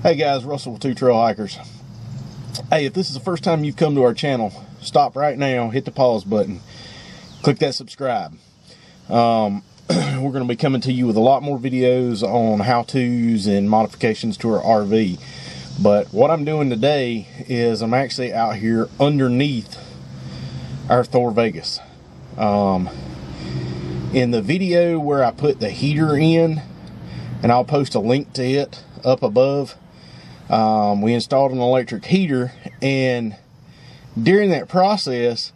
Hey guys, Russell with Two Trail Hikers. Hey, if this is the first time you've come to our channel, stop right now, hit the pause button, click that subscribe. We're going to be coming to you with a lot more videos on how-tos and modifications to our RV. But what I'm doing today is I'm actually out here underneath our Thor Vegas. In the video where I put the heater in, and I'll post a link to it up above, we installed an electric heater, and during that process,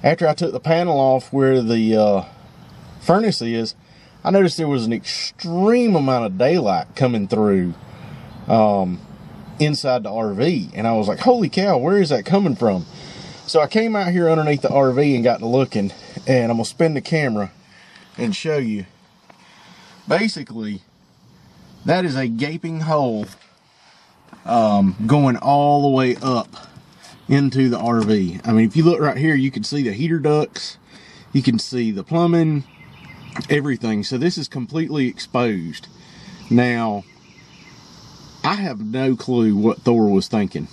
after I took the panel off where the furnace is, I noticed there was an extreme amount of daylight coming through inside the RV, and I was like, holy cow, where is that coming from? So I came out here underneath the RV and got to looking, and I'm gonna spin the camera and show you. Basically, that is a gaping hole going all the way up into the RV. I mean, if you look right here, you can see the heater ducts, you can see the plumbing, everything. So this is completely exposed. Now, I have no clue what Thor was thinking.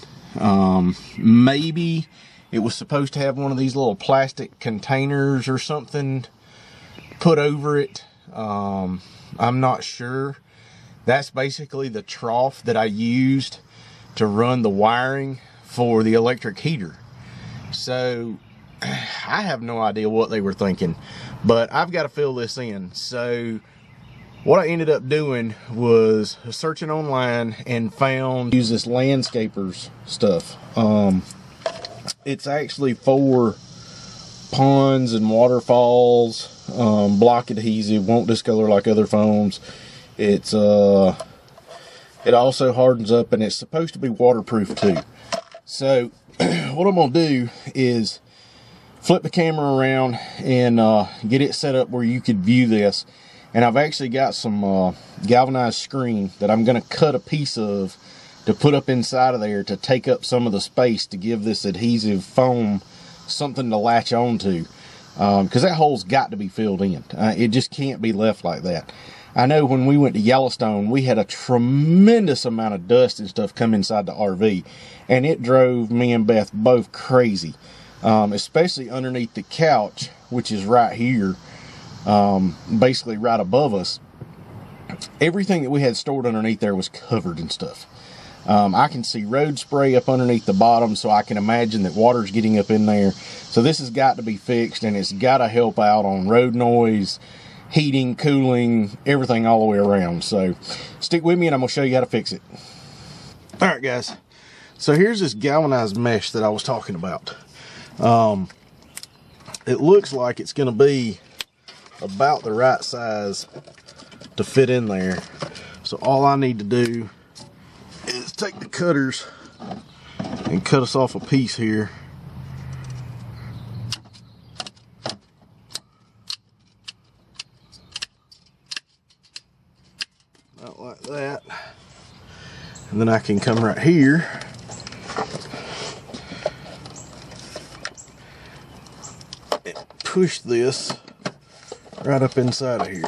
Maybe it was supposed to have one of these little plastic containers or something put over it. I'm not sure. That's basically the trough that I used to run the wiring for the electric heater. So I have no idea what they were thinking, but I've got to fill this in. So what I ended up doing was searching online and use this landscapers stuff. It's actually for ponds and waterfalls. Block adhesive, won't discolor like other foams. It's it also hardens up, and it's supposed to be waterproof too. So what I'm gonna do is flip the camera around and get it set up where you could view this. And I've actually got some galvanized screen that I'm gonna cut a piece of to put up inside of there to take up some of the space to give this adhesive foam something to latch onto, because that hole's got to be filled in. It just can't be left like that. I know when we went to Yellowstone, we had a tremendous amount of dust and stuff come inside the RV, and it drove me and Beth both crazy, especially underneath the couch, which is right here, basically right above us. Everything that we had stored underneath there was covered in stuff. I can see road spray up underneath the bottom, so I can imagine that water's getting up in there. So this has got to be fixed, and it's got to help out on road noise, heating, cooling, everything all the way around. So stick with me and I'm gonna show you how to fix it. All right, guys, so here's this galvanized mesh that I was talking about. It looks like it's gonna be about the right size to fit in there. So all I need to do is take the cutters and cut us off a piece here. About like that. And then I can come right here and push this right up inside of here.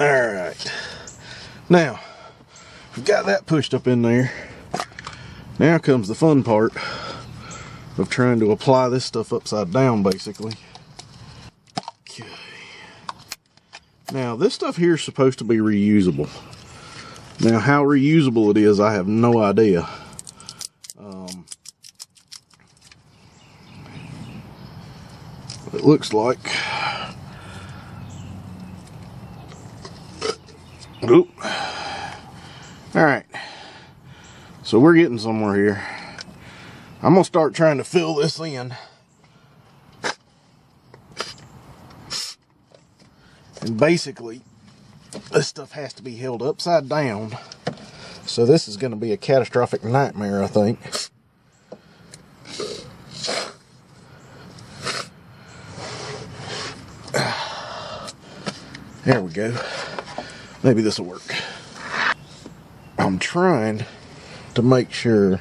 Alright, now we've got that pushed up in there. Now comes the fun part of trying to apply this stuff upside down, basically. Okay. Now this stuff here is supposed to be reusable. Now how reusable it is, I have no idea. It looks like, oop. All right, so we're getting somewhere here. I'm gonna start trying to fill this in. And basically, this stuff has to be held upside down. So this is gonna be a catastrophic nightmare, I think. There we go. Maybe this will work. I'm trying to make sure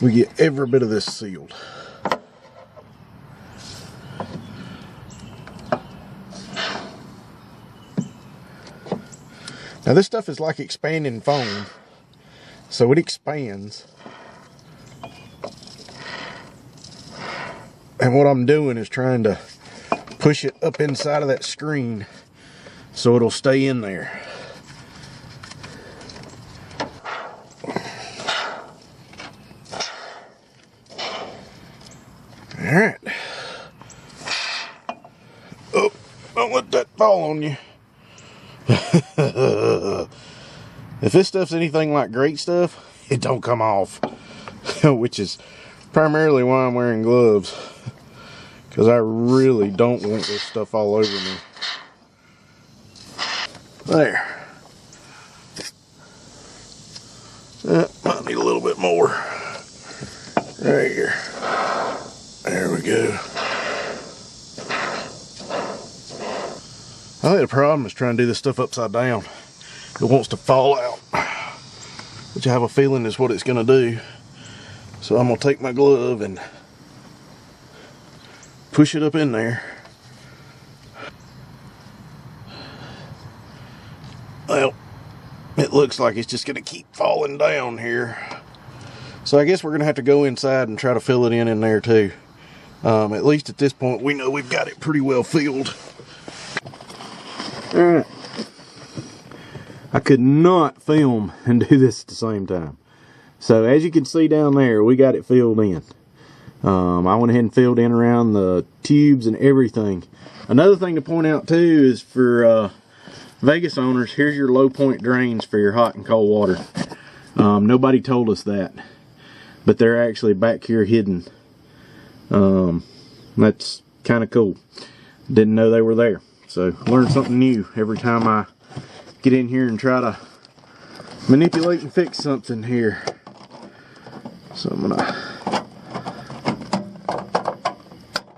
we get every bit of this sealed. Now this stuff is like expanding foam, so it expands. And what I'm doing is trying to push it up inside of that screen so it'll stay in there. Alright. Oh, don't let that fall on you. If this stuff's anything like great stuff, it don't come off. Which is primarily why I'm wearing gloves. Because I really don't want this stuff all over me. There. Might need a little bit more. Right here. There we go. I think the problem is trying to do this stuff upside down. It wants to fall out, which I have a feeling is what it's going to do. So I'm going to take my glove and push it up in there. Well, it looks like it's just going to keep falling down here. So I guess we're going to have to go inside and try to fill it in there too. At least at this point, we know we've got it pretty well filled. Alright. I could not film and do this at the same time. So as you can see down there, we got it filled in. I went ahead and filled in around the tubes and everything. Another thing to point out too is for Vegas owners, here's your low point drains for your hot and cold water. Nobody told us that, but they're actually back here hidden. That's kind of cool. Didn't know they were there. So learn something new every time I get in here and try to manipulate and fix something here. So I'm gonna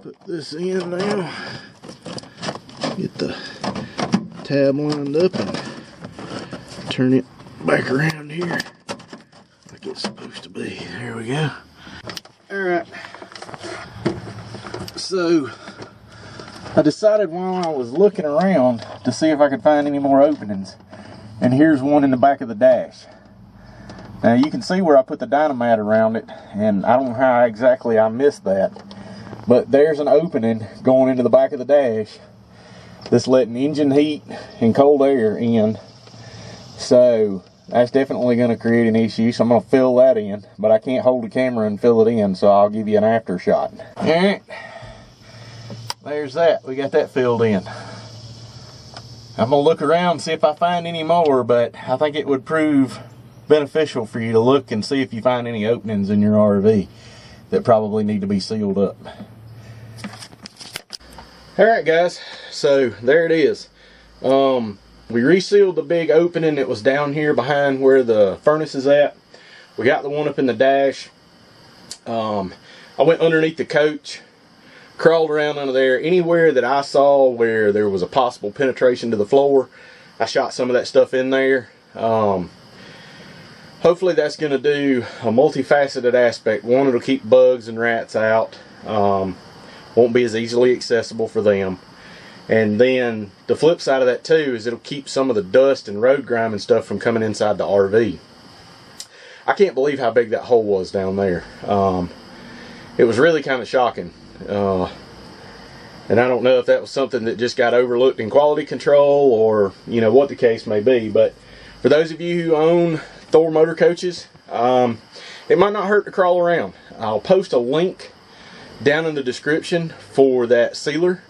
put this in now. Get the tab lined up and turn it back around here like it's supposed to be. There we go. Alright. So I decided while I was looking around to see if I could find any more openings. And here's one in the back of the dash. Now you can see where I put the dynamite around it, and I don't know how exactly I missed that. But there's an opening going into the back of the dash that's letting engine heat and cold air in. So that's definitely going to create an issue, so I'm going to fill that in. But I can't hold the camera and fill it in, so I'll give you an after shot. Alright. There's that. We got that filled in. I'm going to look around and see if I find any more, but I think it would prove beneficial for you to look and see if you find any openings in your RV that probably need to be sealed up. Alright guys, so there it is. We resealed the big opening that was down here behind where the furnace is at. We got the one up in the dash. I went underneath the coach, crawled around under there. Anywhere that I saw where there was a possible penetration to the floor, I shot some of that stuff in there. Hopefully that's going to do a multifaceted aspect. One, it'll keep bugs and rats out. Won't be as easily accessible for them. And then the flip side of that too is it'll keep some of the dust and road grime and stuff from coming inside the RV. I can't believe how big that hole was down there. It was really kind of shocking. And I don't know if that was something that just got overlooked in quality control or, you know, what the case may be. But for those of you who own Thor motor coaches, it might not hurt to crawl around. I'll post a link down in the description for that sealer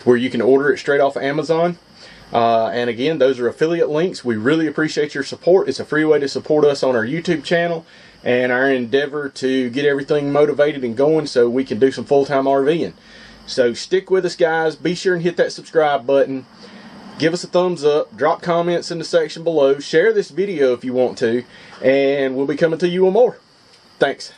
where you can order it straight off of Amazon. And again, those are affiliate links. We really appreciate your support. It's a free way to support us on our YouTube channel and our endeavor to get everything motivated and going so we can do some full-time RVing. So stick with us guys. Be sure and hit that subscribe button. Give us a thumbs up. Drop comments in the section below. Share this video if you want to. And we'll be coming to you with more. Thanks.